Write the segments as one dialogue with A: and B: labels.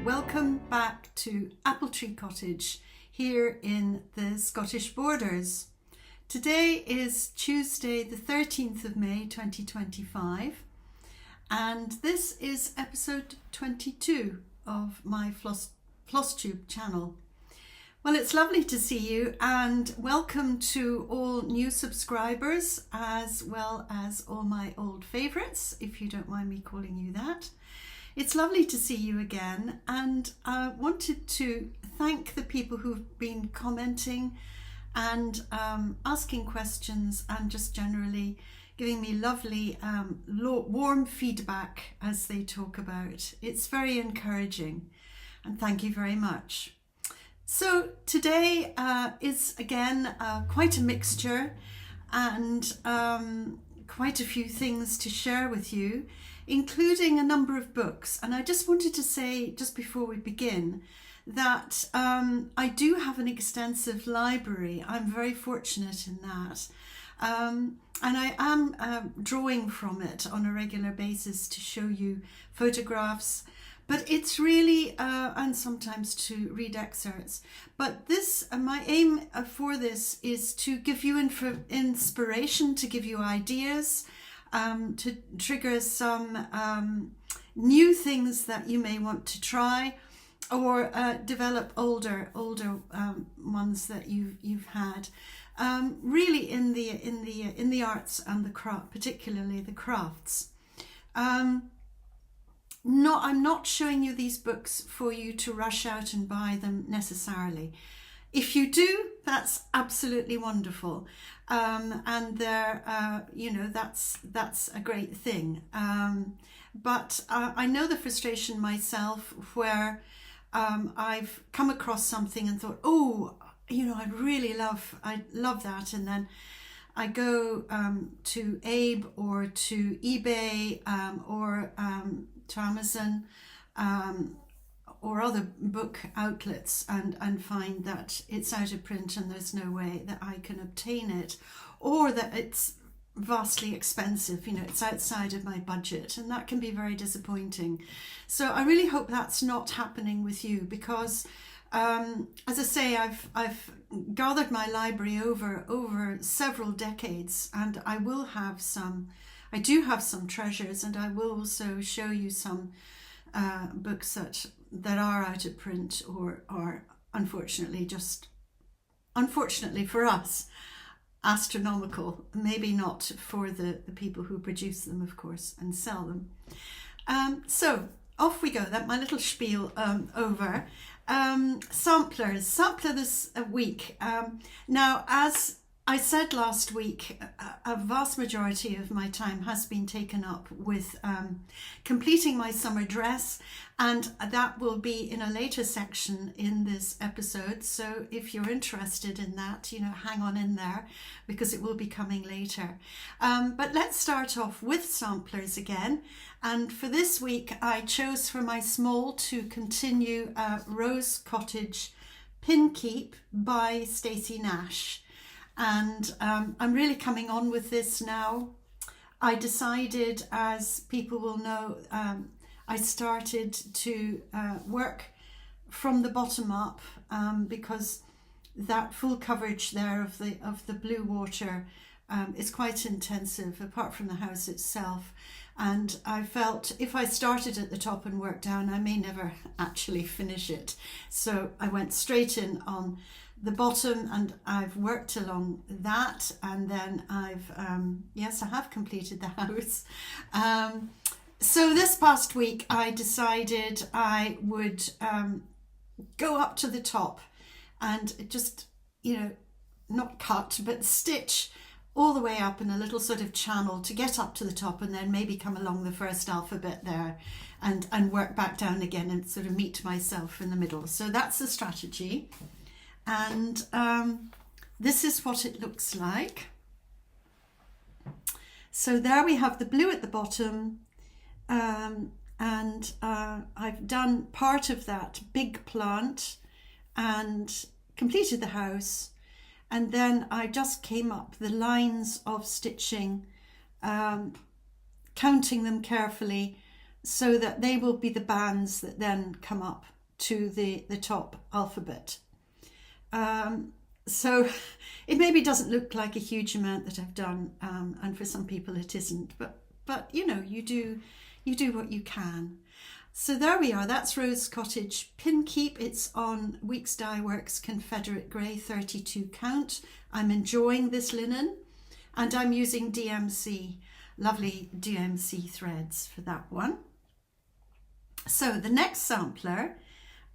A: welcome back to Apple Tree Cottage here in the Scottish Borders. Today is Tuesday the 13th of May 2025 and this is episode 22 of my Flosstube channel. Well, it's lovely to see you and welcome to all new subscribers as well as all my old favourites, if you don't mind me calling you that. It's lovely to see you again, and I wanted to thank the people who've been commenting and asking questions and just generally giving me lovely warm feedback as they talk about. It's very encouraging and thank you very much. So today is again quite a mixture and quite a few things to share with you, including a number of books. And I just wanted to say, just before we begin, that I do have an extensive library. I'm very fortunate in that. And I am drawing from it on a regular basis to show you photographs, but it's really, and sometimes to read excerpts. But this, my aim for this is to give you inspiration, to give you ideas, to trigger some new things that you may want to try, or develop older ones that you've had. Really in the arts and the craft, particularly the crafts. I'm not showing you these books for you to rush out and buy them necessarily. If you do, that's absolutely wonderful, and they're, that's a great thing. But I know the frustration myself where I've come across something and thought, oh, I love that, and then I go to Abe or to eBay or to Amazon or other book outlets and find that it's out of print and there's no way that I can obtain it, or that it's vastly expensive, it's outside of my budget, and that can be very disappointing. So I really hope that's not happening with you, because as I say, I've gathered my library over several decades, and I do have some treasures, and I will also show you some books that are out of print or are unfortunately for us, astronomical. Maybe not for the people who produce them, of course, and sell them. So off we go. That my little spiel over. Sampler this week. Now, as I said last week, a vast majority of my time has been taken up with completing my summer dress, and that will be in a later section in this episode. So if you're interested in that, hang on in there, because it will be coming later. But let's start off with samplers again. And for this week, I chose for my small to continue Rose Cottage Pin Keep by Stacy Nash. And I'm really coming on with this now. I decided, as people will know, I started to work from the bottom up because that full coverage there of the blue water is quite intensive, apart from the house itself. And I felt if I started at the top and worked down, I may never actually finish it. So I went straight in on the bottom, and I've worked along that, and then I have completed the house. So this past week I decided I would go up to the top and just, not cut, but stitch all the way up in a little sort of channel to get up to the top, and then maybe come along the first alphabet there and work back down again and sort of meet myself in the middle. So that's the strategy. And this is what it looks like. So there we have the blue at the bottom, and I've done part of that big plant and completed the house, and then I just came up the lines of stitching, counting them carefully so that they will be the bands that then come up to the top alphabet. So it maybe doesn't look like a huge amount that I've done, and for some people it isn't, but you know, you do what you can. So there we are, that's Rose Cottage Pin Keep. It's on Weeks Dye Works Confederate Grey 32 count. I'm enjoying this linen, and I'm using DMC, lovely DMC threads for that one. So the next sampler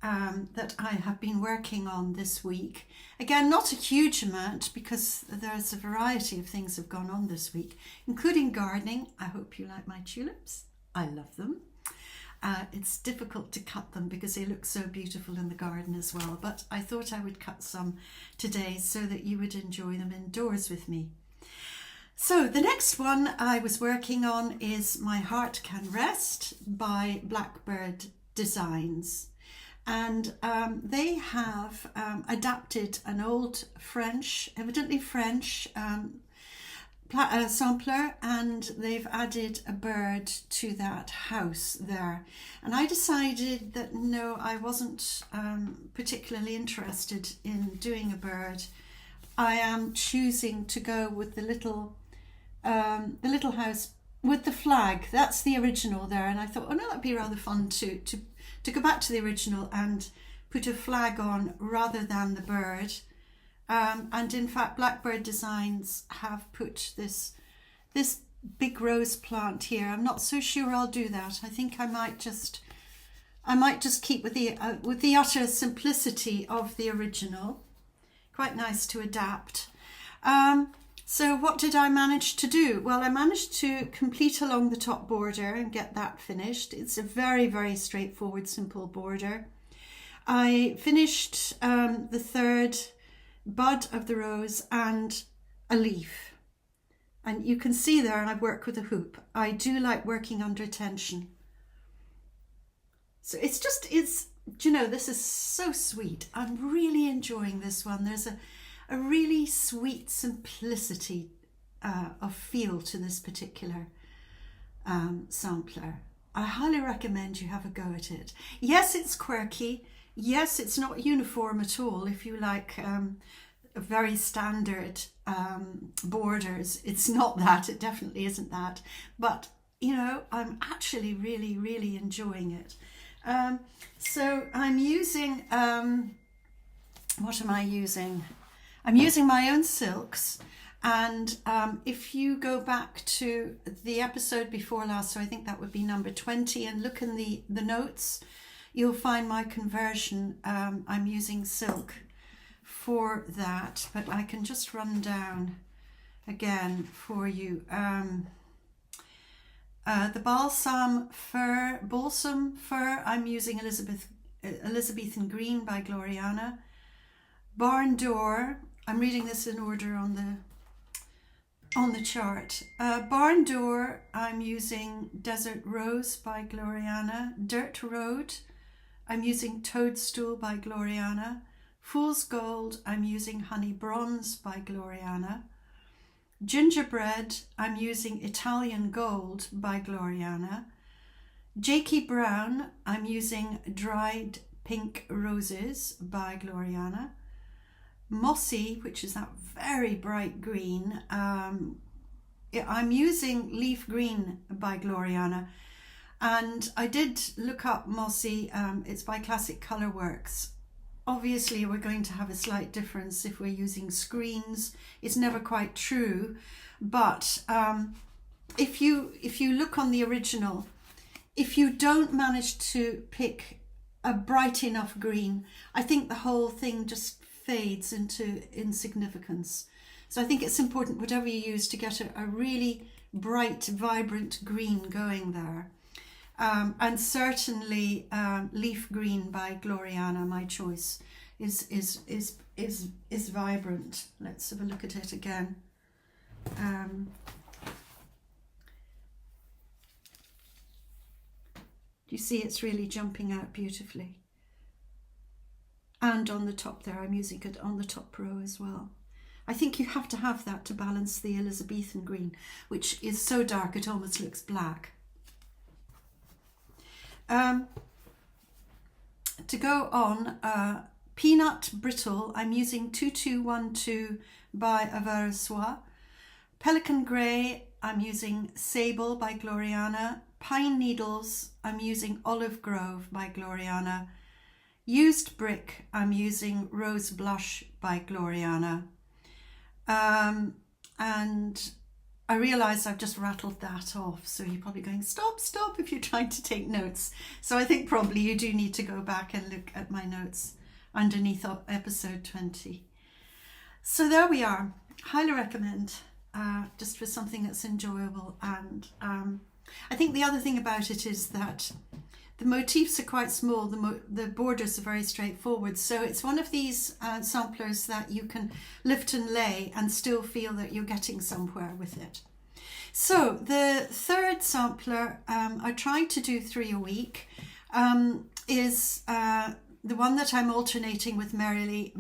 A: that I have been working on this week, again, not a huge amount because there's a variety of things have gone on this week, including gardening. I hope you like my tulips. I love them. It's difficult to cut them because they look so beautiful in the garden as well, but I thought I would cut some today so that you would enjoy them indoors with me. So the next one I was working on is My Heart Can Rest by Blackbird Designs. And they have adapted an old French, evidently French, sampler, and they've added a bird to that house there. And I decided that no, I wasn't particularly interested in doing a bird. I am choosing to go with the little house with the flag. That's the original there, and I thought, oh no, that'd be rather fun to go back to the original and put a flag on rather than the bird. And in fact, Blackbird Designs have put this big rose plant here. I'm not so sure I'll do that. I think I might just keep with the utter simplicity of the original. Quite nice to adapt. So what did I manage to do? Well, I managed to complete along the top border and get that finished. It's a very, very straightforward, simple border. I finished the third bud of the rose and a leaf. And you can see there I work with a hoop. I do like working under tension. So it's, do you know, this is so sweet. I'm really enjoying this one. There's a really sweet simplicity of feel to this particular sampler. I highly recommend you have a go at it. Yes, it's quirky. Yes, it's not uniform at all. If you like very standard borders, it's not that. It definitely isn't that. But, you know, I'm actually really, really enjoying it. So I'm using, what am I using? I'm using my own silks, and if you go back to the episode before last, so I think that would be number 20, and look in the notes, you'll find my conversion. I'm using silk for that, but I can just run down again for you. The balsam fir, I'm using Elizabethan Green by Gloriana. Barn Door, I'm reading this in order on the chart. Barn Door, I'm using Desert Rose by Gloriana. Dirt Road, I'm using Toadstool by Gloriana. Fool's Gold, I'm using Honey Bronze by Gloriana. Gingerbread, I'm using Italian Gold by Gloriana. Jakey Brown, I'm using Dried Pink Roses by Gloriana. Mossy, which is that very bright green, I'm using Leaf Green by Gloriana, and I did look up Mossy. It's by Classic Colour Works. Obviously we're going to have a slight difference if we're using screens. It's never quite true, but if you look on the original, if you don't manage to pick a bright enough green, I think the whole thing just fades into insignificance. So I think it's important, whatever you use, to get a really bright, vibrant green going there. And certainly Leaf Green by Gloriana, my choice, is vibrant. Let's have a look at it again. Do you see it's really jumping out beautifully? And on the top there, I'm using it on the top row as well. I think you have to have that to balance the Elizabethan green, which is so dark it almost looks black. To go on, Peanut Brittle, I'm using 2212 by Aversois. Pelican Grey, I'm using Sable by Gloriana. Pine Needles, I'm using Olive Grove by Gloriana. Used Brick, I'm using Rose Blush by Gloriana. And I realise I've just rattled that off, so you're probably going, stop if you're trying to take notes. So I think probably you do need to go back and look at my notes underneath episode 20. So there we are. Highly recommend, just for something that's enjoyable. And I think the other thing about it is that the motifs are quite small, the borders are very straightforward, so it's one of these samplers that you can lift and lay and still feel that you're getting somewhere with it. So the third sampler, I try to do 3 a week, is the one that I'm alternating with Merrily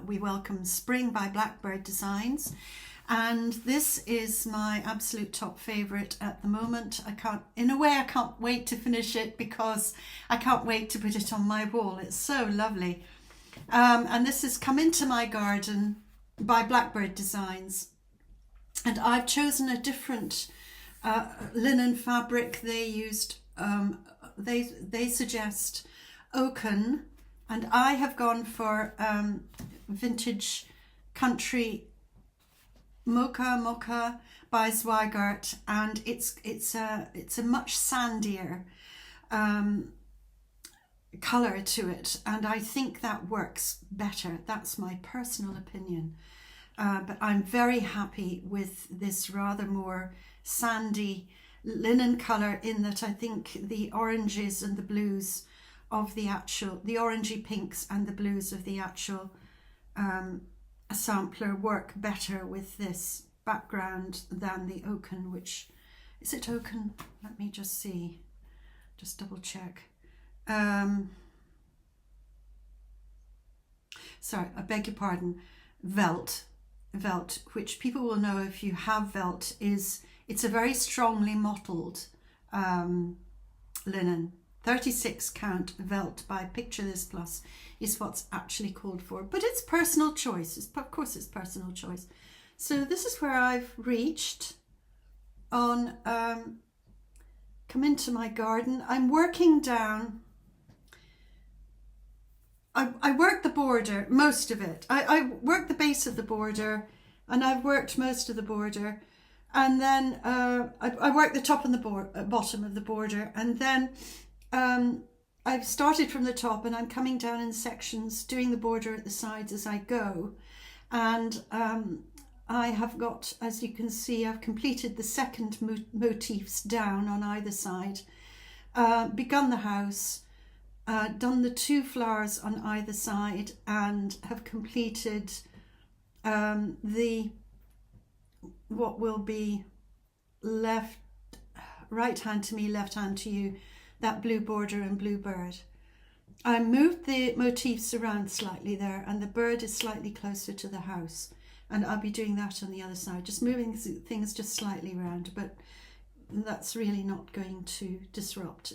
A: We Welcome Spring by Blackbird Designs. And this is my absolute top favourite at the moment. I can't wait to finish it because I can't wait to put it on my wall. It's so lovely. And this has Come Into My Garden by Blackbird Designs. And I've chosen a different linen fabric. They used, they suggest oaken, and I have gone for vintage country Mocha by Zweigart, and it's a much sandier colour to it, and I think that works better. That's my personal opinion, but I'm very happy with this rather more sandy linen colour, in that I think the oranges and the blues of the orangey pinks and the blues of the actual a sampler work better with this background than the oaken, which, is it oaken? Let me just see, just double check. Sorry, I beg your pardon. Velt, which people will know if you have Velt, it's a very strongly mottled linen. 36 count Velt by Picture This Plus is what's actually called for, but it's personal choice. Of course it's personal choice. So this is where I've reached on Come Into My Garden. I'm working down. I worked the border, most of it. I worked the base of the border, and I've worked most of the border, and then I worked the top and the bottom of the border, and then I've started from the top and I'm coming down in sections, doing the border at the sides as I go. And I have got, as you can see, I've completed the second motifs down on either side, begun the house, done the 2 flowers on either side, and have completed what will be right hand to me, left hand to you, that blue border and blue bird. I moved the motifs around slightly there, and the bird is slightly closer to the house, and I'll be doing that on the other side, just moving things just slightly around, but that's really not going to disrupt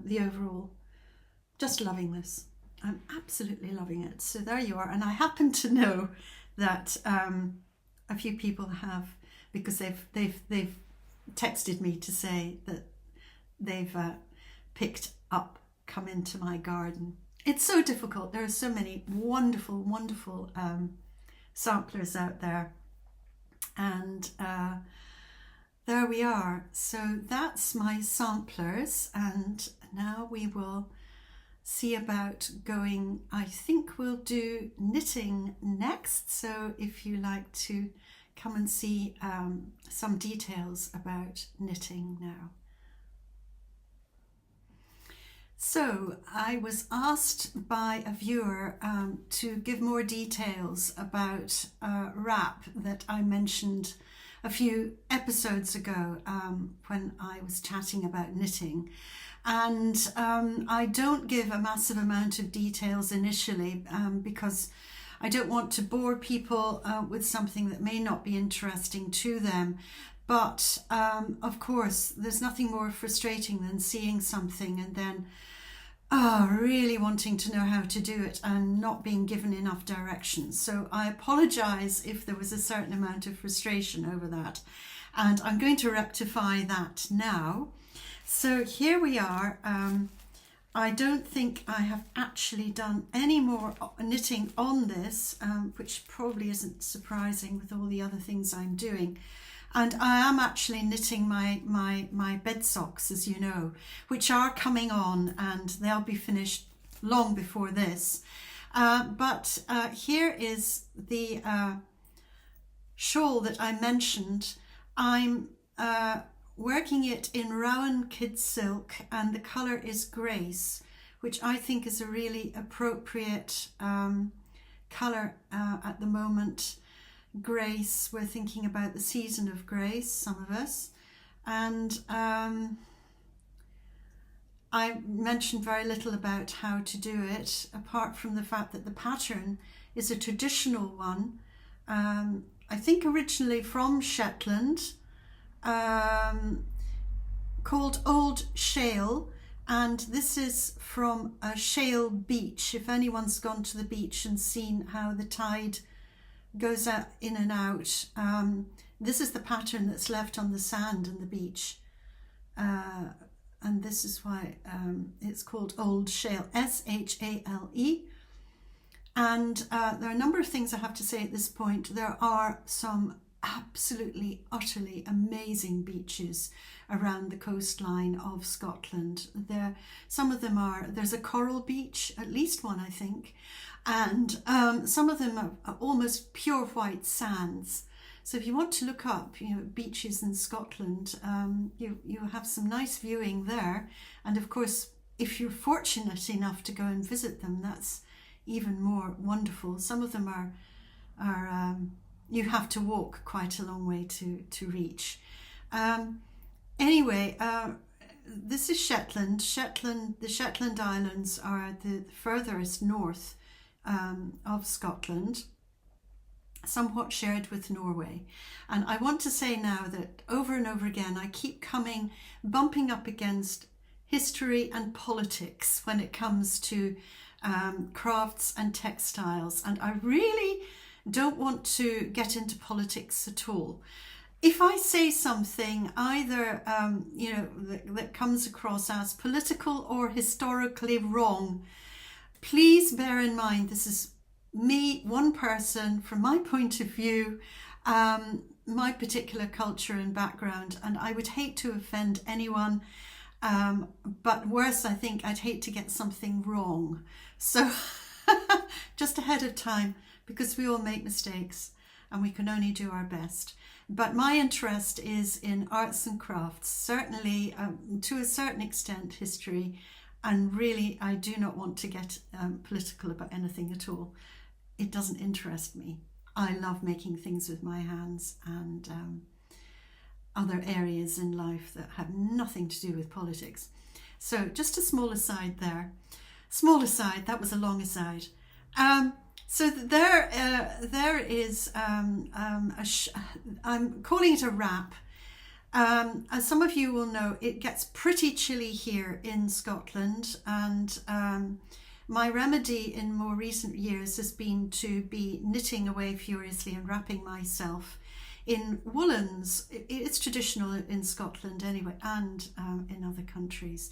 A: the overall. Just loving this. I'm absolutely loving it. So there you are. And I happen to know that a few people have, because they've texted me to say that they've picked up Come Into My Garden. It's so difficult. There are so many wonderful samplers out there, and there we are. So that's my samplers, and now we will see about going. I think we'll do knitting next, so if you like to come and see some details about knitting now. So I was asked by a viewer to give more details about wrap that I mentioned a few episodes ago when I was chatting about knitting. And I don't give a massive amount of details initially because I don't want to bore people with something that may not be interesting to them. But of course, there's nothing more frustrating than seeing something and then really wanting to know how to do it and not being given enough directions. So I apologize if there was a certain amount of frustration over that. And I'm going to rectify that now. So here we are. I don't think I have actually done any more knitting on this, which probably isn't surprising with all the other things I'm doing. And I am actually knitting my bed socks, as you know, which are coming on, and they'll be finished long before this. But here is the shawl that I mentioned. I'm working it in Rowan Kid Silk, and the colour is Grace, which I think is a really appropriate colour at the moment. Grace, we're thinking about the season of grace, some of us. And I mentioned very little about how to do it, apart from the fact that the pattern is a traditional one. I think originally from Shetland, called Old Shale, and this is from a shale beach. If anyone's gone to the beach and seen how the tide goes out, in and out, this is the pattern that's left on the sand and the beach, and this is why it's called Old Shale, S-H-A-L-E. And there are a number of things I have to say at this point. There are some absolutely, utterly amazing beaches around the coastline of Scotland. Some of them are, there's a coral beach, at least one I think, and some of them are almost pure white sands. So if you want to look up, beaches in Scotland, you have some nice viewing there. And of course, if you're fortunate enough to go and visit them, that's even more wonderful. Some of them are you have to walk quite a long way to reach. Anyway, this is Shetland. The Shetland Islands are the furthest north of Scotland, somewhat shared with Norway. And I want to say now that over and over again, I keep bumping up against history and politics when it comes to crafts and textiles. And I really don't want to get into politics at all. If I say something either that comes across as political or historically wrong, please bear in mind this is me, one person, from my point of view, my particular culture and background, and I would hate to offend anyone, but worse, I think I'd hate to get something wrong. So just ahead of time, because we all make mistakes and we can only do our best. But my interest is in arts and crafts, certainly to a certain extent history, and really I do not want to get political about anything at all. It doesn't interest me. I love making things with my hands, and other areas in life that have nothing to do with politics. So just a small aside there. Small aside, that was a long aside. So there is, I'm calling it a wrap. As some of you will know, it gets pretty chilly here in Scotland, and my remedy in more recent years has been to be knitting away furiously and wrapping myself in woolens. It's traditional in Scotland anyway, and in other countries.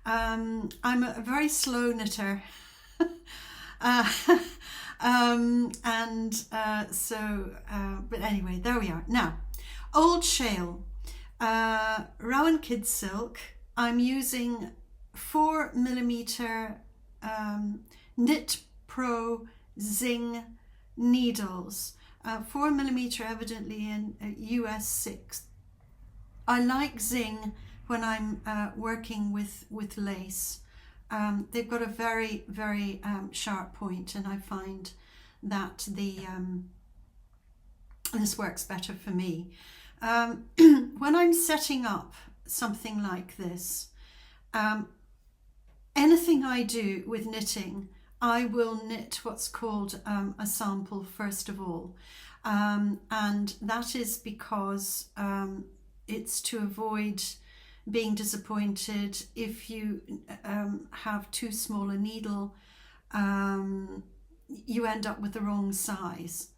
A: I'm a very slow knitter. But anyway, there we are. Now, Old Shale, Rowan Kid Silk. I'm using 4mm Knit Pro Zing needles. 4mm evidently in US 6. I like Zing when I'm working with lace. They've got a very, very sharp point, and I find that this works better for me. When I'm setting up something like this, anything I do with knitting, I will knit what's called a sample first of all. And that is because it's to avoid being disappointed if you have too small a needle. You end up with the wrong size.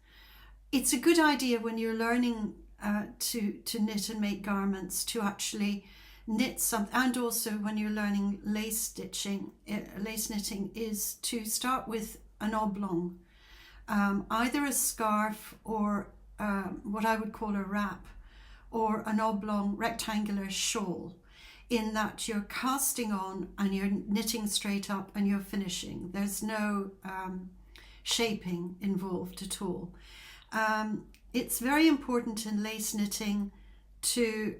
A: It's a good idea when you're learning to knit and make garments to actually knit some, and also when you're learning lace knitting, is to start with an oblong, either a scarf or what I would call a wrap, or an oblong rectangular shawl, in that you're casting on and you're knitting straight up and you're finishing. There's no shaping involved at all. It's very important in lace knitting to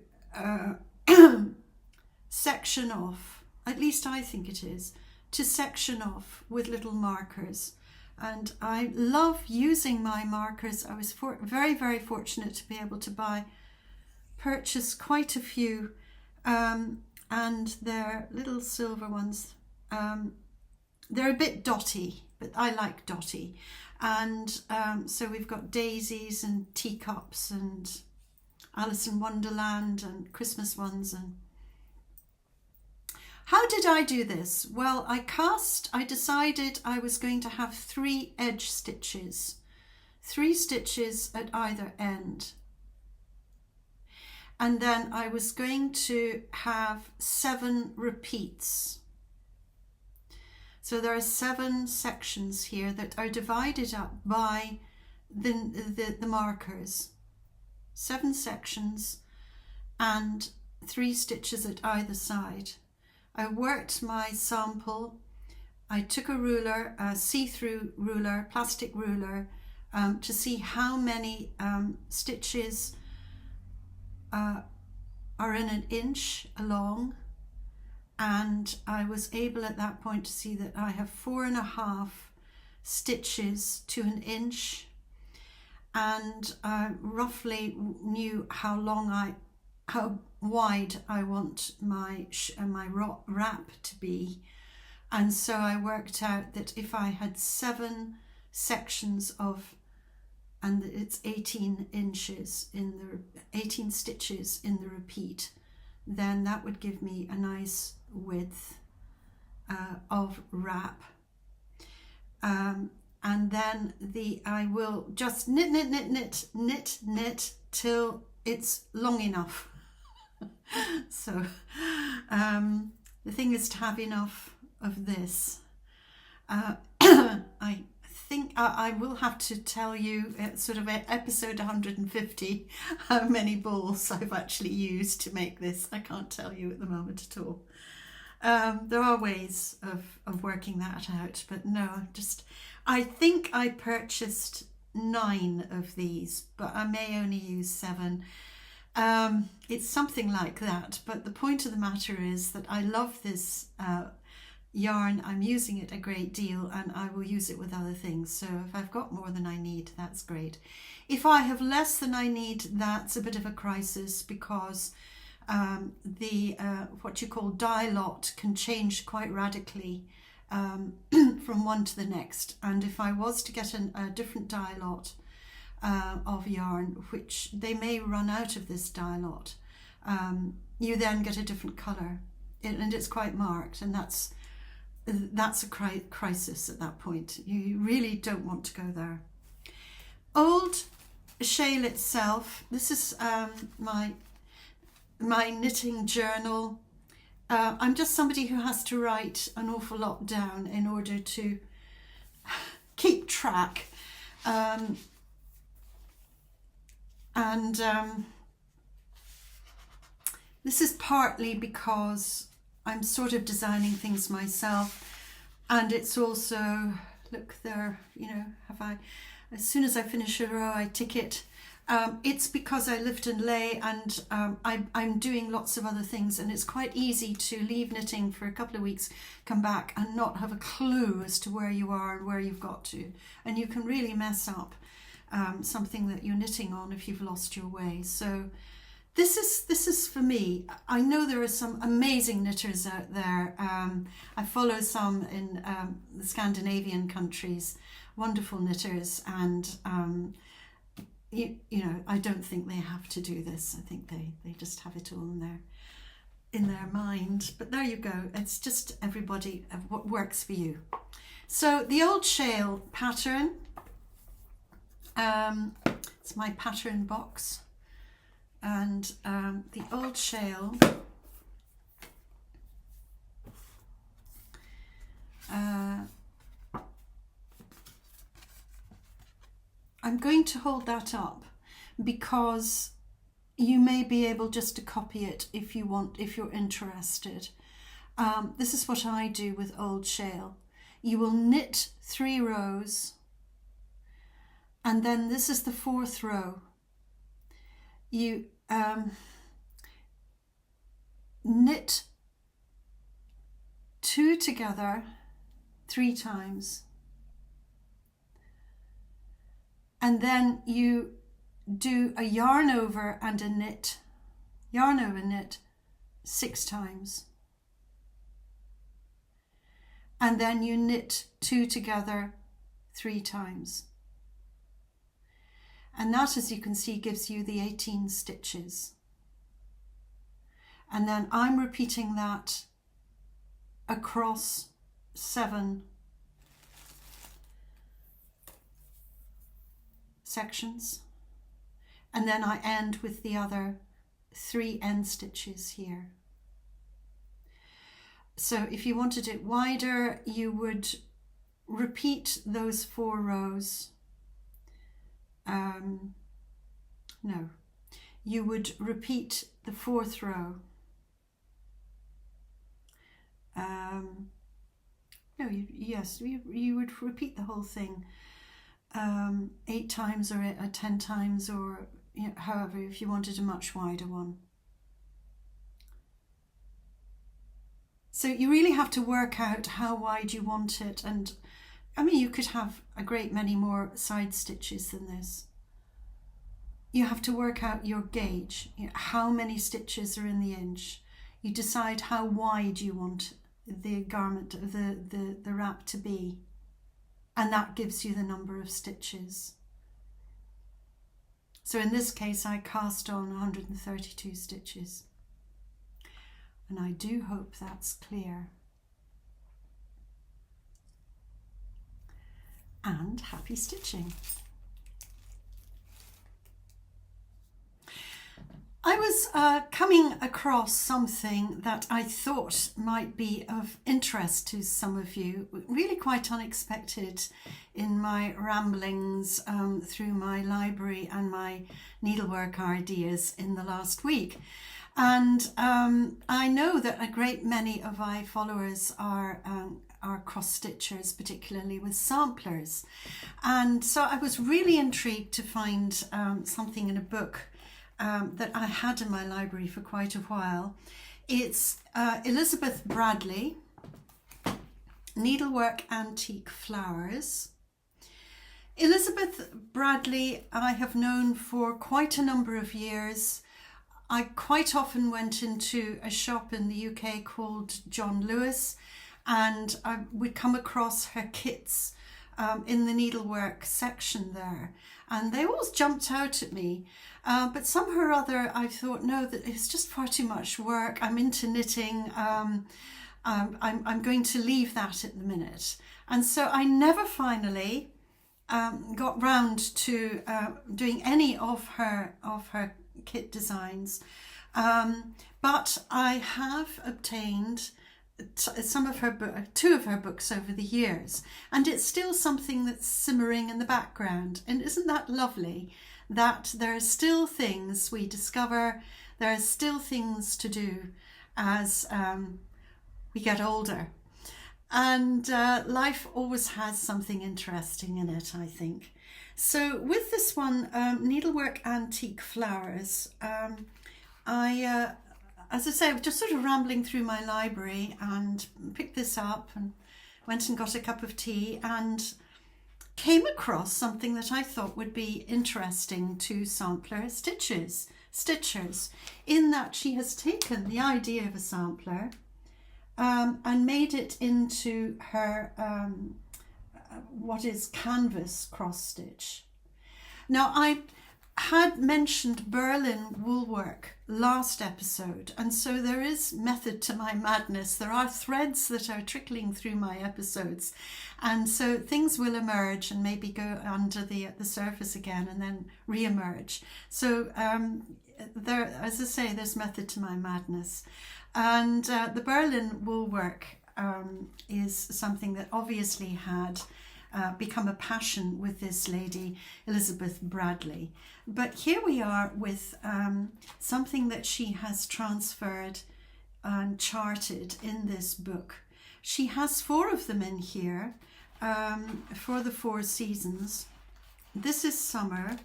A: section off, at least I think it is, to section off with little markers. And I love using my markers. I was very, very fortunate to be able to purchase quite a few, and they're little silver ones. They're a bit dotty, but I like dotty. And so we've got daisies and teacups and Alice in Wonderland and Christmas ones. And how did I do this? Well, I decided I was going to have 3 edge stitches, 3 stitches at either end. And then I was going to have 7 repeats. So there are 7 sections here that are divided up by the markers. 7 sections and 3 stitches at either side. I worked my sample. I took a ruler, a see-through ruler, plastic ruler, to see how many stitches are in an inch along. And I was able at that point to see that I have 4.5 stitches to an inch, and I roughly knew how wide I want my wrap to be. And so I worked out that if I had 7 sections and it's 18 inches 18 stitches in the repeat, then that would give me a nice width of wrap. And then I will just knit till it's long enough. So the thing is to have enough of this. I think I will have to tell you at sort of episode 150 how many balls I've actually used to make this. I can't tell you at the moment at all. There are ways of working that out, but no, I think I purchased 9 of these, but I may only use 7. It's something like that, but the point of the matter is that I love this yarn. I'm using it a great deal, and I will use it with other things. So if I've got more than I need, that's great. If I have less than I need, that's a bit of a crisis, because what you call dye lot can change quite radically from one to the next. And if I was to get a different dye lot of yarn, which they may run out of this dye lot, you then get a different colour, and it's quite marked, and that's a crisis at that point. You really don't want to go there. Old Shale itself. This is my knitting journal. I'm just somebody who has to write an awful lot down in order to keep track. This is partly because I'm sort of designing things myself, and it's also, look there, as soon as I finish a row I tick it. It's because I lift and lay, and I'm doing lots of other things, and it's quite easy to leave knitting for a couple of weeks, come back and not have a clue as to where you are and where you've got to, and you can really mess up something that you're knitting on if you've lost your way. So this is for me. I know there are some amazing knitters out there. I follow some in the Scandinavian countries, wonderful knitters, and you know, I don't think they have to do this. I think they just have it all in their mind. But there you go. It's just everybody, what works for you. So the old shale pattern, it's my pattern box, and the old shale, I'm going to hold that up because you may be able just to copy it if you want, if you're interested. This is what I do with old shale. You will knit 3 rows, and then this is the 4th row. You knit 2 together 3 times, and then you do a yarn over and a knit, yarn over knit 6 times, and then you knit 2 together 3 times, and that, as you can see, gives you the 18 stitches. And then I'm repeating that across 7 sections, and then I end with the other 3 end stitches here. So if you wanted it wider, you would repeat those 4 rows. No, you would repeat the 4th row. No, you would repeat the whole thing 8 times or 10 times, or you know, however, if you wanted a much wider one. So you really have to work out how wide you want it, and I mean, you could have a great many more side stitches than this. You have to work out your gauge, you know, how many stitches are in the inch. You decide how wide you want the garment, the wrap to be, and that gives you the number of stitches. So in this case, I cast on 132 stitches, and I do hope that's clear. And happy stitching. I was coming across something that I thought might be of interest to some of you, really quite unexpected in my ramblings through my library and my needlework ideas in the last week. And I know that a great many of my followers are cross stitchers, particularly with samplers. And so I was really intrigued to find something in a book that I had in my library for quite a while. It's Elizabeth Bradley, Needlework Antique Flowers. Elizabeth Bradley I have known for quite a number of years. I quite often went into a shop in the UK called John Lewis, and I would come across her kits in the needlework section there, and they always jumped out at me. But somehow or other I thought, no, that it's just far too much work. I'm into knitting. I'm going to leave that at the minute. And so I never finally got round to doing any of her kit designs. But I have obtained some of her 2 of her books over the years, and it's still something that's simmering in the background. And isn't that lovely that there are still things we discover, there are still things to do as we get older, and life always has something interesting in it, I think. So with this one, Needlework Antique Flowers, as I say, I was just sort of rambling through my library and picked this up and went and got a cup of tea and came across something that I thought would be interesting to sampler stitchers, in that she has taken the idea of a sampler and made it into her what is canvas cross stitch. Now had mentioned Berlin woolwork last episode, and so there is method to my madness. There are threads that are trickling through my episodes, and so things will emerge and maybe go under the surface again and then re-emerge. So there, as I say, there's method to my madness. And the Berlin woolwork is something that obviously had become a passion with this lady, Elizabeth Bradley. But here we are with something that she has transferred and charted in this book. She has 4 of them in here for the 4 seasons. This is summer,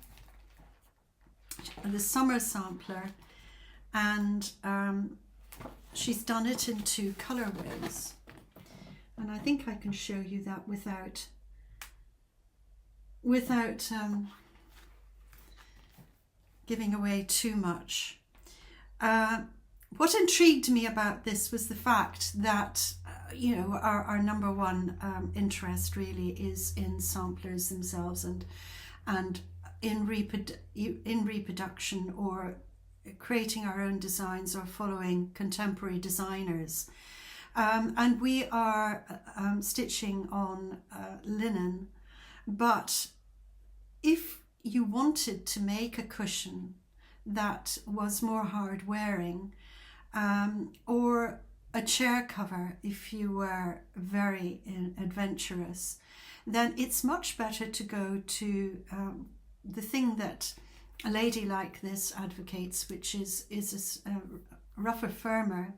A: the summer sampler, and she's done it in 2 colorways. And I think I can show you that without giving away too much. What intrigued me about this was the fact that our number one interest really is in samplers themselves and in reproduction, or creating our own designs, or following contemporary designers. And we are stitching on linen, but if you wanted to make a cushion that was more hard wearing, or a chair cover if you were very adventurous, then it's much better to go to the thing that a lady like this advocates, which is a rougher, firmer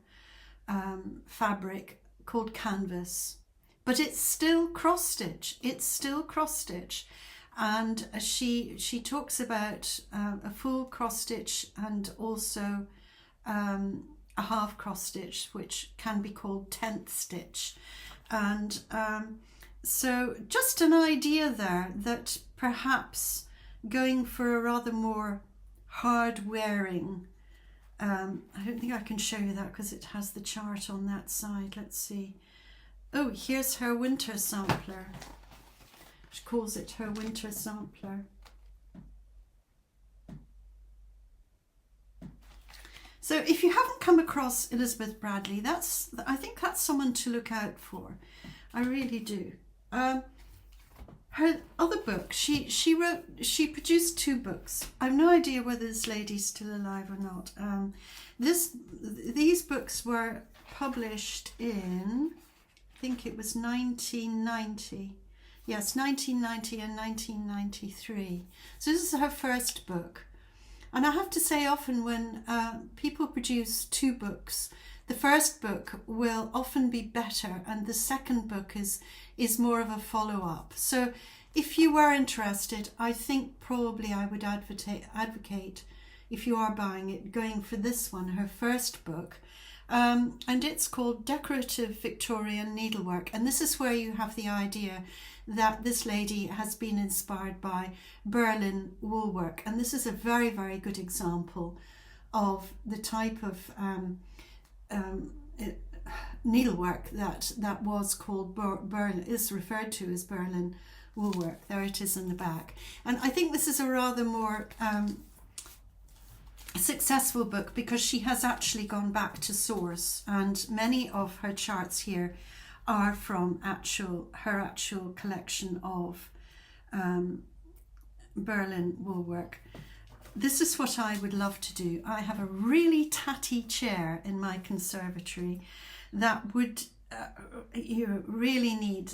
A: fabric called canvas. But it's still cross stitch. And she talks about a full cross stitch and also a half cross stitch, which can be called 10th stitch. And so just an idea there that perhaps going for a rather more hard wearing, I don't think I can show you that because it has the chart on that side. Let's see. Oh, here's her winter sampler. She calls it her winter sampler. So if you haven't come across Elizabeth Bradley, I think that's someone to look out for. I really do. Her other book, she produced 2 books. I've no idea whether this lady's still alive or not. These books were published in, I think it was 1990. Yes, 1990 and 1993. So this is her first book. And I have to say, often when people produce 2 books, the first book will often be better and the second book is more of a follow-up. So if you were interested, I think probably I would advocate, if you are buying it, going for this one, her first book. And it's called Decorative Victorian Needlework. And this is where you have the idea that this lady has been inspired by Berlin woolwork. And this is a very, very good example of the type of needlework that was called Berlin, is referred to as Berlin woolwork. There it is in the back. And I think this is a rather more successful book because she has actually gone back to source, and many of her charts here are from her actual collection of Berlin woolwork. This is what I would love to do. I have a really tatty chair in my conservatory that would really need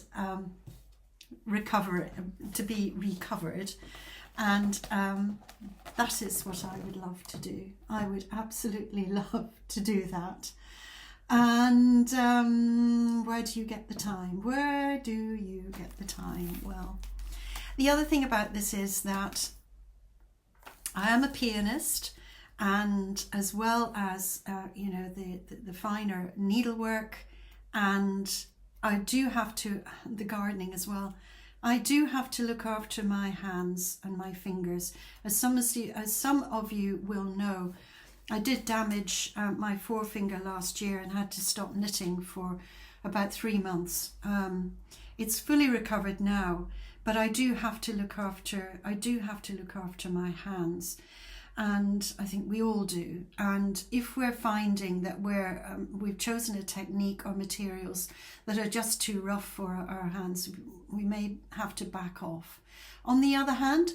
A: to be recovered, and that is what I would love to do. I would absolutely love to do that. And where do you get the time? Where do you get the time? Well, the other thing about this is that I am a pianist, and as well as the finer needlework, and I do have to, the gardening as well, I do have to look after my hands and my fingers. As some of you will know, I did damage my forefinger last year and had to stop knitting for about 3 months. It's fully recovered now, but I do have to look after my hands. And I think we all do. And if we're finding that we've chosen a technique or materials that are just too rough for our hands, we may have to back off. On the other hand,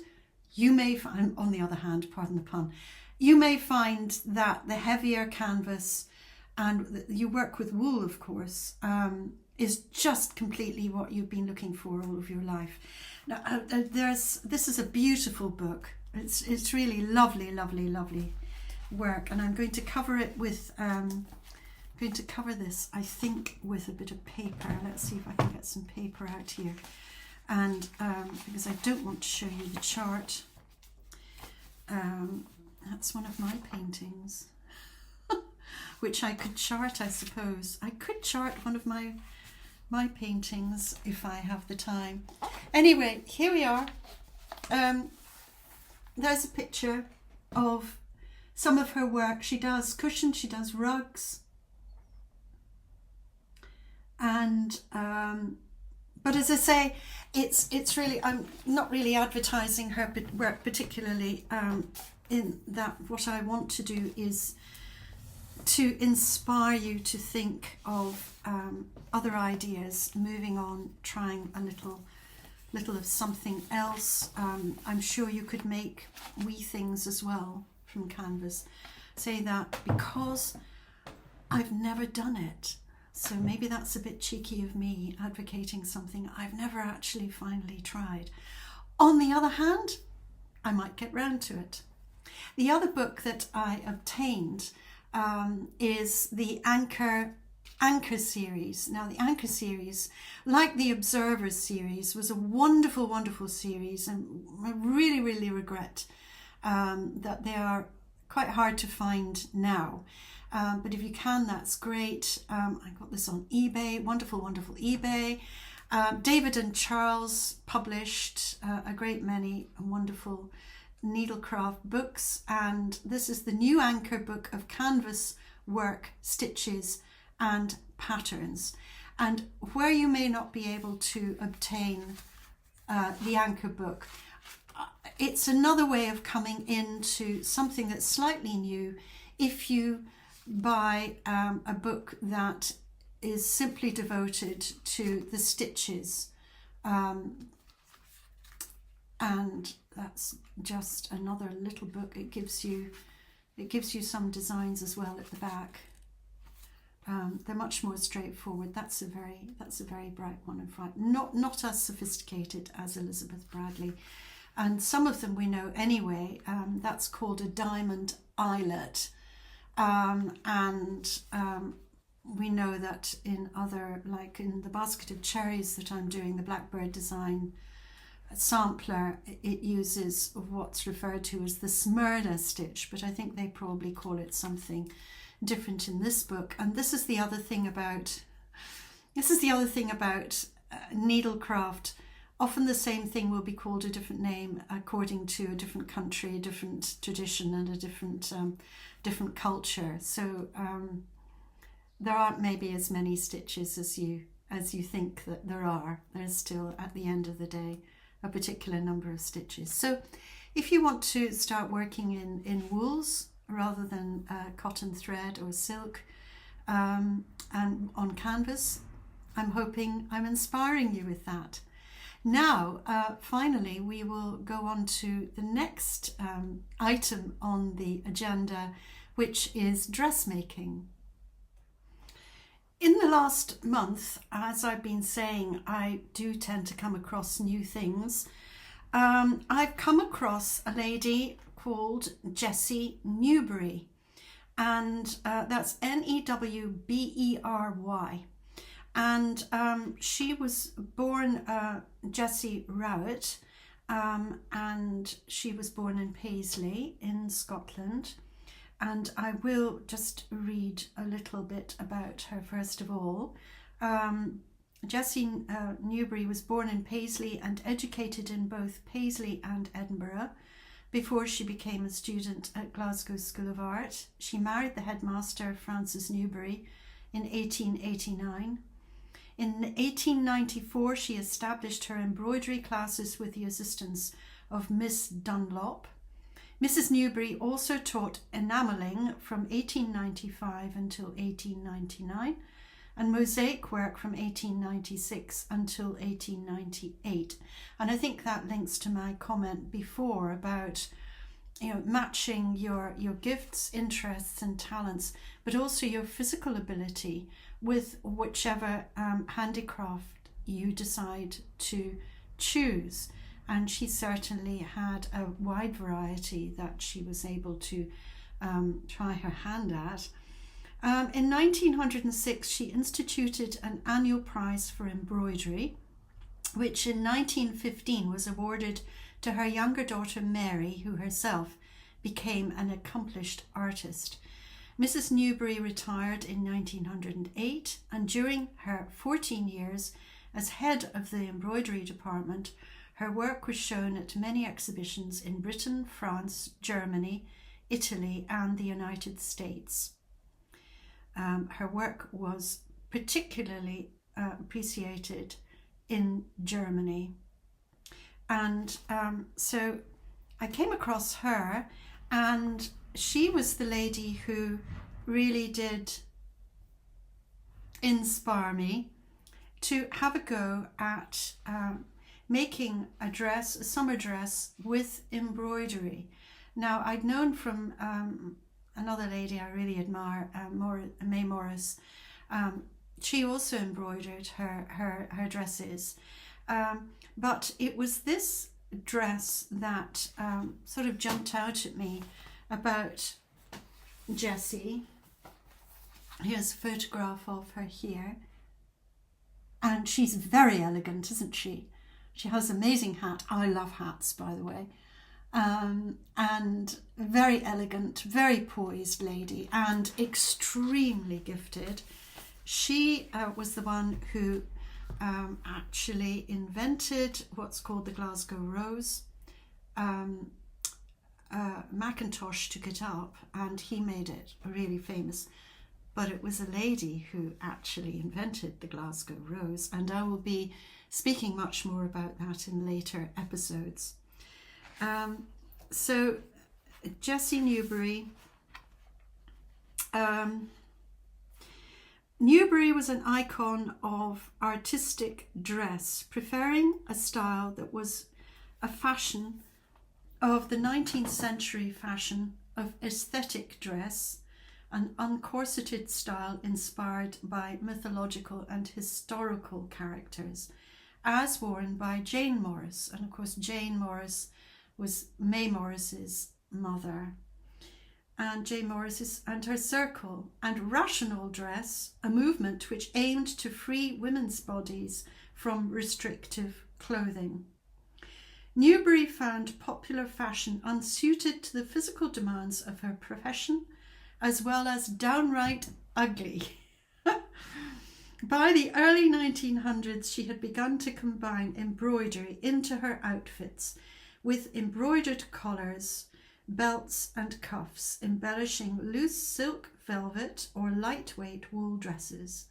A: pardon the pun, you may find that the heavier canvas, and you work with wool, of course, is just completely what you've been looking for all of your life. Now, this is a beautiful book. It's really lovely, lovely, lovely work, and I'm going to cover it with going to cover this, I think, with a bit of paper. Let's see if I can get some paper out here, and because I don't want to show you the chart. That's one of my paintings, which I could chart, I suppose. I could chart one of my paintings if I have the time. Anyway, here we are. There's a picture of some of her work. She does cushions, she does rugs, and but as I say, it's really, I'm not really advertising her work particularly, in that what I want to do is to inspire you to think of other ideas, moving on, trying a little of something else. I'm sure you could make wee things as well from canvas. Say that because I've never done it, so maybe that's a bit cheeky of me advocating something I've never actually finally tried. On the other hand, I might get round to it. The other book that I obtained is the Anchor series. Now, the Anchor series, like the Observers series, was a wonderful, wonderful series, and I really, really regret that they are quite hard to find now. But if you can, that's great. I got this on eBay, wonderful, wonderful eBay. David and Charles published a great many wonderful needlecraft books, and this is the new Anchor book of canvas work, stitches and patterns. And where you may not be able to obtain the Anchor book, it's another way of coming into something that's slightly new if you buy a book that is simply devoted to the stitches, and that's just another little book. It gives you some designs as well at the back. They're much more straightforward. That's a very bright one, in fact, not as sophisticated as Elizabeth Bradley, and some of them we know anyway. That's called a diamond eyelet, and we know that in other, like in the basket of cherries that I'm doing, the Blackbird design sampler, it uses what's referred to as the Smyrna stitch, but I think they probably call it something different in this book. And this is the other thing about needlecraft. Often the same thing will be called a different name according to a different country, a different tradition, and a different culture. So there aren't maybe as many stitches as you think that there are. There's still, at the end of the day, a particular number of stitches. So if you want to start working in wools rather than cotton thread or silk, and on canvas, I'm hoping I'm inspiring you with that. Now, finally, we will go on to the next item on the agenda, which is dressmaking. In the last month, as I've been saying, I do tend to come across new things. I've come across a lady called Jessie Newbery, and that's Newbery. And she was born Jessie Rowett, and she was born in Paisley in Scotland. And I will just read a little bit about her first of all. Jessie Newbery was born in Paisley and educated in both Paisley and Edinburgh before she became a student at Glasgow School of Art. She married the headmaster, Francis Newbery, in 1889. In 1894, she established her embroidery classes with the assistance of Miss Dunlop. Mrs. Newbery also taught enamelling from 1895 until 1899 and mosaic work from 1896 until 1898. And I think that links to my comment before about matching your gifts, interests and talents, but also your physical ability with whichever handicraft you decide to choose. And she certainly had a wide variety that she was able to try her hand at. In 1906, she instituted an annual prize for embroidery, which in 1915 was awarded to her younger daughter Mary, who herself became an accomplished artist. Mrs. Newbery retired in 1908, and during her 14 years as head of the embroidery department, her work was shown at many exhibitions in Britain, France, Germany, Italy, and the United States. Her work was particularly appreciated in Germany. And so I came across her, and she was the lady who really did inspire me to have a go at making a summer dress with embroidery. Now, I'd known from another lady I really admire, May Morris. She also embroidered her dresses. But it was this dress that sort of jumped out at me about Jessie. Here's a photograph of her here. And she's very elegant, isn't she? She has an amazing hat. I love hats, by the way. And very elegant, very poised lady, and extremely gifted. She was the one who actually invented what's called the Glasgow Rose. Mackintosh took it up and he made it really famous. But it was a lady who actually invented the Glasgow Rose, and I will be speaking much more about that in later episodes. So Jessie Newbery. Newbery was an icon of artistic dress, preferring a style that was a fashion of the 19th century fashion of aesthetic dress, an uncorseted style inspired by mythological and historical characters, as worn by Jane Morris. And of course, Jane Morris was May Morris's mother. And Jane Morris and her circle, and rational dress, a movement which aimed to free women's bodies from restrictive clothing. Newbery found popular fashion unsuited to the physical demands of her profession, as well as downright ugly. By the early 1900s, she had begun to combine embroidery into her outfits with embroidered collars, belts and cuffs, embellishing loose silk, velvet or lightweight wool dresses.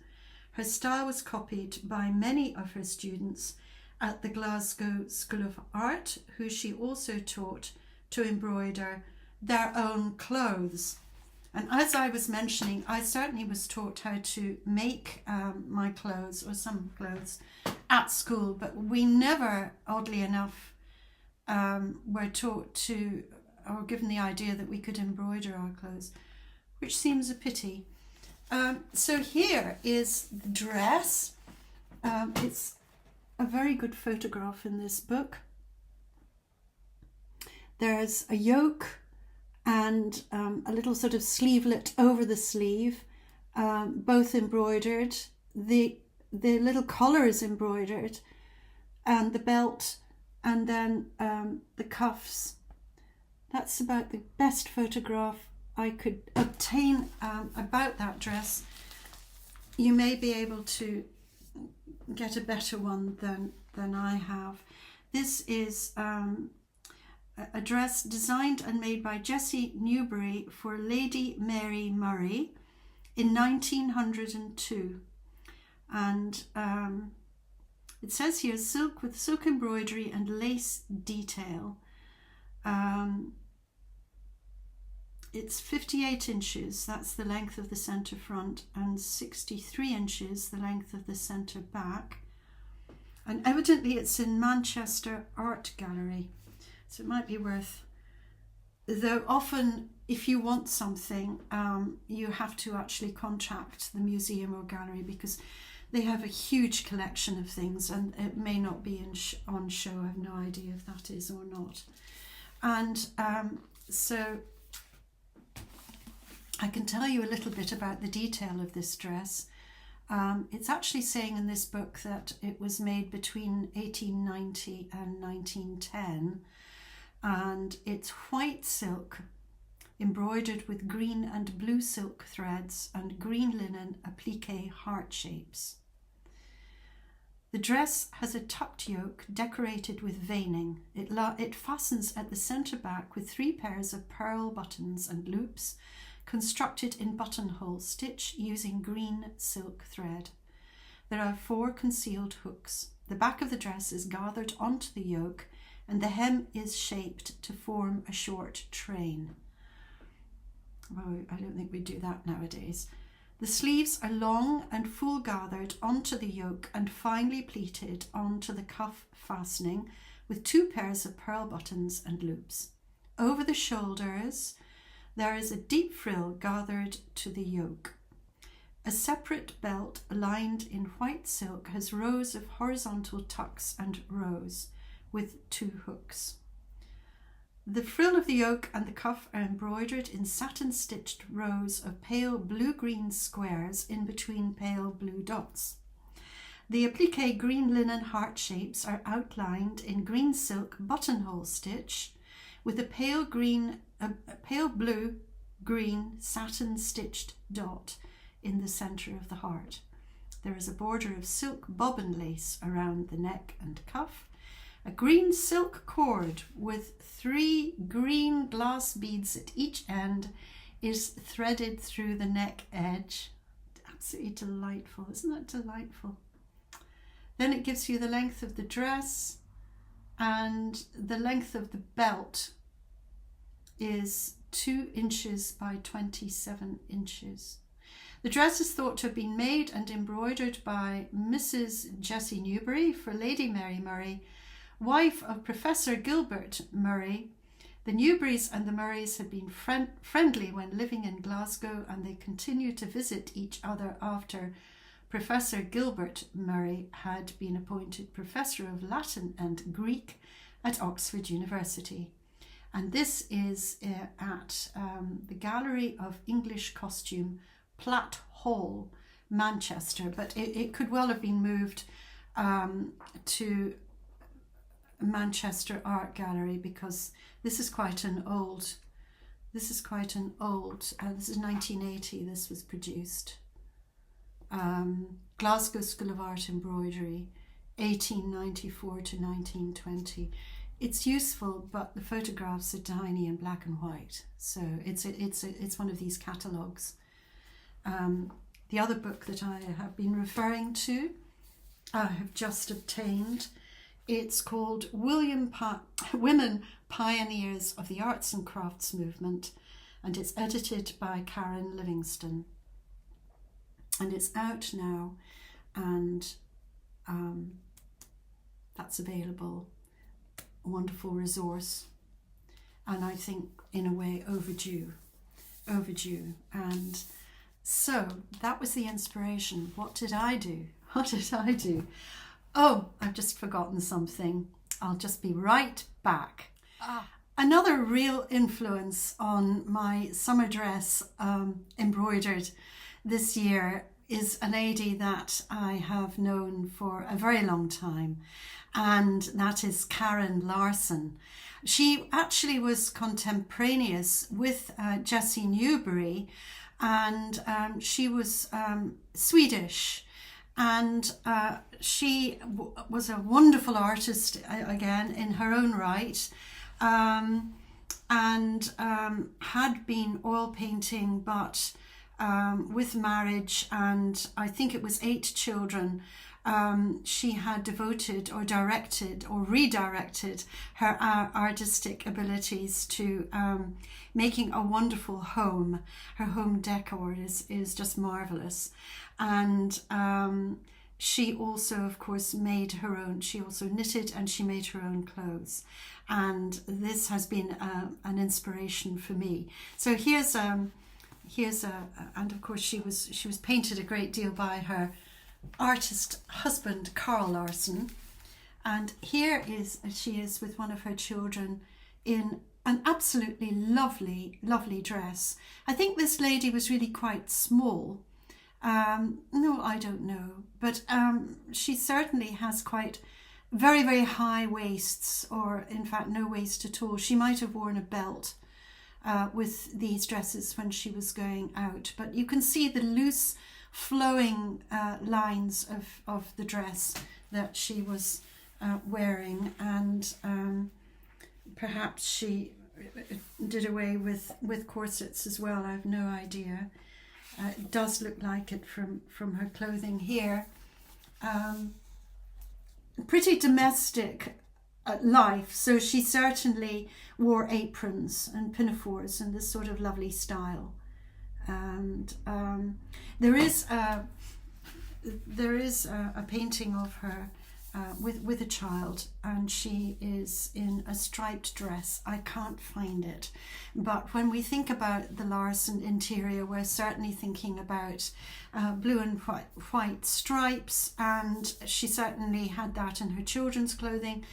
A: Her style was copied by many of her students at the Glasgow School of Art, who she also taught to embroider their own clothes. And as I was mentioning, I certainly was taught how to make my clothes, or some clothes, at school, but we never, oddly enough, were taught to, or given the idea that we could embroider our clothes, which seems a pity. So here is the dress. It's a very good photograph in this book. There's a yoke and a little sort of sleevelet over the sleeve, both embroidered. The little collar is embroidered, and the belt, and then the cuffs. That's about the best photograph I could obtain about that dress. You may be able to get a better one than I have. This is a dress designed and made by Jessie Newbery for Lady Mary Murray in 1902. And it says here silk with silk embroidery and lace detail. It's 58 inches, that's the length of the centre front, and 63 inches, the length of the centre back. And evidently it's in Manchester Art Gallery. So it might be worth, though often if you want something, you have to actually contact the museum or gallery because they have a huge collection of things and it may not be on show. I have no idea if that is or not. And so I can tell you a little bit about the detail of this dress. It's actually saying in this book that it was made between 1890 and 1910, and it's white silk embroidered with green and blue silk threads and green linen appliqué heart shapes. The dress has a tucked yoke decorated with veining. It fastens at the centre back with 3 pairs of pearl buttons and loops constructed in buttonhole stitch using green silk thread. There are 4 concealed hooks. The back of the dress is gathered onto the yoke and the hem is shaped to form a short train. Well, I don't think we do that nowadays. The sleeves are long and full gathered onto the yoke and finely pleated onto the cuff fastening with 2 pairs of pearl buttons and loops. Over the shoulders, there is a deep frill gathered to the yoke. A separate belt lined in white silk has rows of horizontal tucks and rows with 2 hooks. The frill of the yoke and the cuff are embroidered in satin-stitched rows of pale blue-green squares in between pale blue dots. The appliqué green linen heart shapes are outlined in green silk buttonhole stitch with a pale blue-green satin-stitched dot in the centre of the heart. There is a border of silk bobbin lace around the neck and cuff. A green silk cord with 3 green glass beads at each end is threaded through the neck edge. Absolutely delightful, isn't that delightful? Then it gives you the length of the dress, and the length of the belt is 2 inches by 27 inches. The dress is thought to have been made and embroidered by Mrs. Jessie Newbery for Lady Mary Murray, wife of Professor Gilbert Murray. The Newberys and the Murrays had been friendly when living in Glasgow, and they continued to visit each other after Professor Gilbert Murray had been appointed Professor of Latin and Greek at Oxford University. And this is at the Gallery of English Costume, Platt Hall, Manchester, but it could well have been moved to Manchester Art Gallery because this is quite an old, this is 1980 this was produced. Glasgow School of Art Embroidery, 1894 to 1920. It's useful, but the photographs are tiny and black and white, so it's one of these catalogues. The other book that I have been referring to, I have just obtained. It's called Women Pioneers of the Arts and Crafts Movement, and it's edited by Karin Livingston. And it's out now, and that's available. A wonderful resource, and I think in a way overdue. And so that was the inspiration. What did I do? Oh, I've just forgotten something. I'll just be right back. Another real influence on my summer dress embroidered this year is a lady that I have known for a very long time, and that is Karin Larsson. She actually was contemporaneous with Jessie Newbery, and she was Swedish, and she was a wonderful artist again in her own right, and had been oil painting, but with marriage, and I think it was 8 children, she had devoted or directed or redirected her artistic abilities to making a wonderful home. Her home decor is just marvelous. And she also, of course, made her own. She also knitted and she made her own clothes. And this has been an inspiration for me. So here's and of course she was painted a great deal by her artist husband, Carl Larsson. And here she is with one of her children in an absolutely lovely dress. I think this lady was really quite small. No, I don't know, but she certainly has quite very high waists, or in fact no waist at all. She might have worn a belt with these dresses when she was going out, but you can see the loose flowing lines of the dress that she was wearing, and perhaps she did away with corsets as well. I have no idea. It does look like it from her clothing here. Pretty domestic life, so she certainly wore aprons and pinafores in this sort of lovely style. And there is a painting of her with a child, and she is in a striped dress. I can't find it, but when we think about the Larsson interior, we're certainly thinking about blue and white stripes, and she certainly had that in her children's clothing,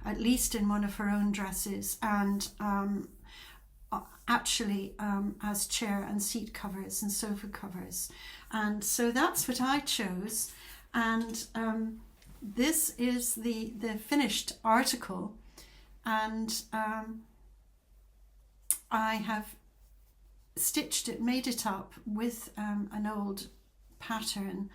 A: at least in one of her own dresses, and actually as chair and seat covers and sofa covers. And so that's what I chose, and this is the finished article, and I have stitched it, made it up with an old pattern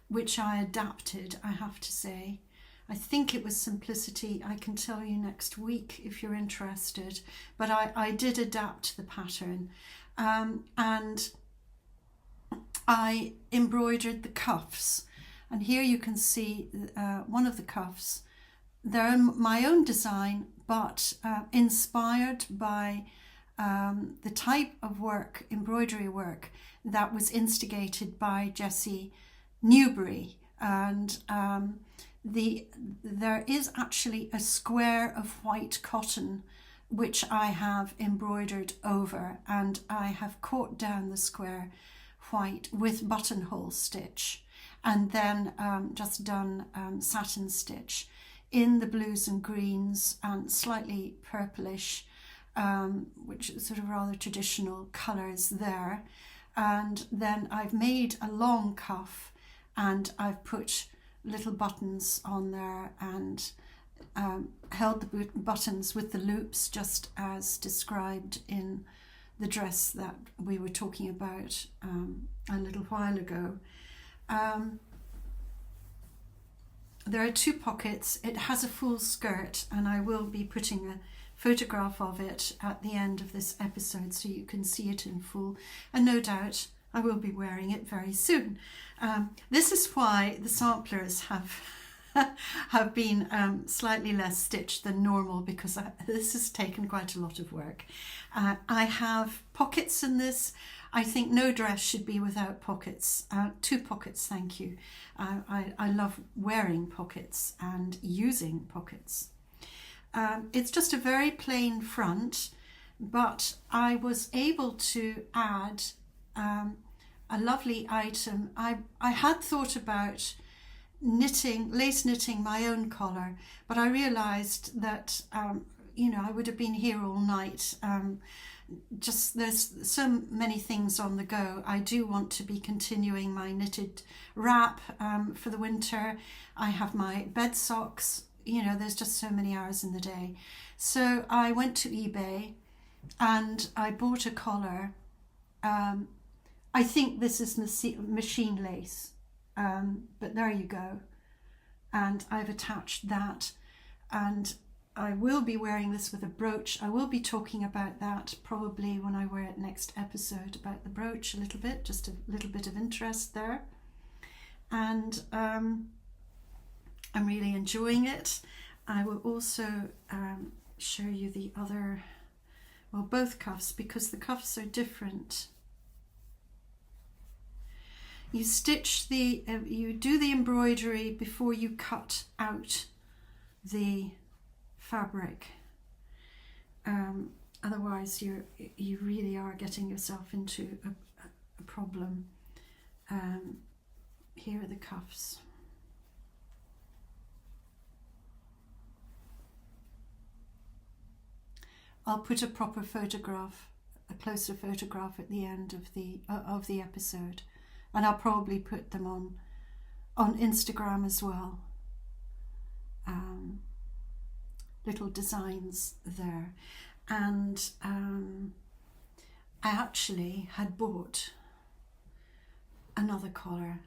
A: which I adapted, I have to say. I think it was simplicity. I can tell you next week if you're interested, but I did adapt the pattern, and I embroidered the cuffs. And here you can see one of the cuffs. They're my own design, but inspired by the type of work, embroidery work, that was instigated by Jessie Newbery. And there is actually a square of white cotton which I have embroidered over, and I have caught down the square white with buttonhole stitch, and then just done satin stitch in the blues and greens and slightly purplish, which is sort of rather traditional colours there. And then I've made a long cuff, and I've put little buttons on there, and held the buttons with the loops just as described in the dress that we were talking about a little while ago. There are 2 pockets. It has a full skirt, and I will be putting a photograph of it at the end of this episode so you can see it in full, and no doubt I will be wearing it very soon. This is why the samplers have been slightly less stitched than normal, because this has taken quite a lot of work. I have pockets in this. I think no dress should be without pockets. 2 pockets, thank you. I love wearing pockets and using pockets. It's just a very plain front, but I was able to add a lovely item. I had thought about lace knitting my own collar, but I realised that I would have been here all night. Just there's so many things on the go. I do want to be continuing my knitted wrap for the winter. I have my bed socks. There's just so many hours in the day. So I went to eBay and I bought a collar. I think this is machine lace, but there you go. And I've attached that, and I will be wearing this with a brooch. I will be talking about that probably when I wear it next episode, about the brooch a little bit, just a little bit of interest there. And I'm really enjoying it. I will also show you the other, well, both cuffs, because the cuffs are different. You stitch the, you do the embroidery before you cut out the fabric. Otherwise you really are getting yourself into a problem. Here are the cuffs. I'll put a proper photograph, a closer photograph at the end of the episode, and I'll probably put them on Instagram as well. Little designs there. And I actually had bought another collar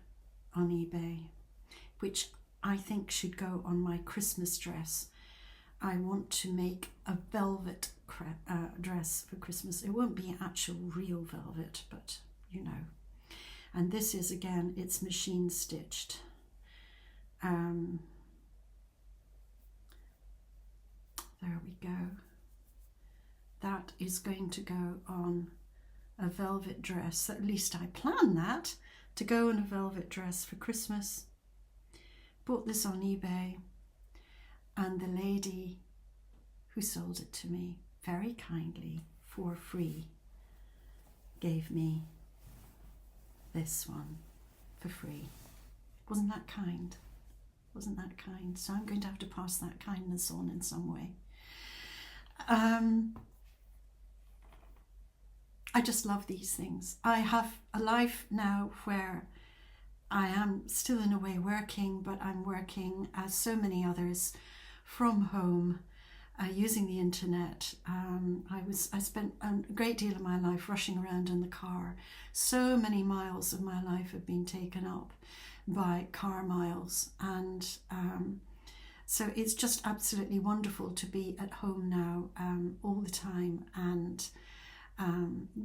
A: on eBay, which I think should go on my Christmas dress. I want to make a velvet dress for Christmas. It won't be actual real velvet, but you know. And this is, again, it's machine stitched. There we go. That is going to go on a velvet dress. At least I plan that, to go on a velvet dress for Christmas. Bought this on eBay, and the lady who sold it to me very kindly for free gave me this one for free. Wasn't that kind? Wasn't that kind? So I'm going to have to pass that kindness on in some way. I just love these things. I have a life now where I am still in a way working, but I'm working, as so many others, from home, using the internet. I spent a great deal of my life rushing around in the car. So many miles of my life have been taken up by car miles, and so it's just absolutely wonderful to be at home now all the time, and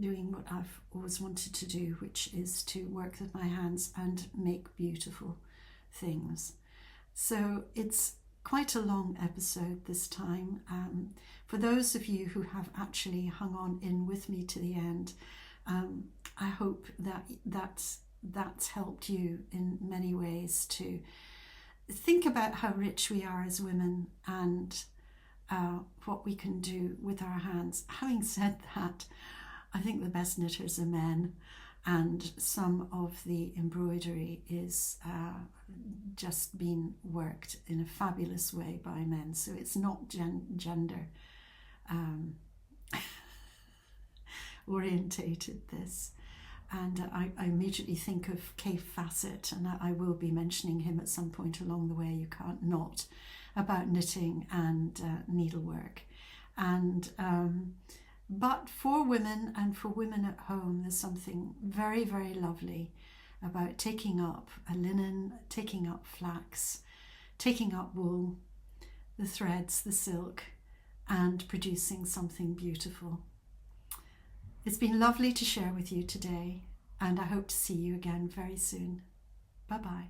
A: doing what I've always wanted to do, which is to work with my hands and make beautiful things. So it's quite a long episode this time. For those of you who have actually hung on in with me to the end, I hope that that's helped you in many ways to think about how rich we are as women, and what we can do with our hands. Having said that, I think the best knitters are men, and some of the embroidery is just being worked in a fabulous way by men. So it's not gender orientated, this. And I immediately think of Kay Fassett, and I will be mentioning him at some point along the way, you can't not, about knitting and needlework. And but for women, and for women at home, there's something very, very lovely about taking up a linen, taking up flax, taking up wool, the threads, the silk, and producing something beautiful. It's been lovely to share with you today, and I hope to see you again very soon. Bye-bye.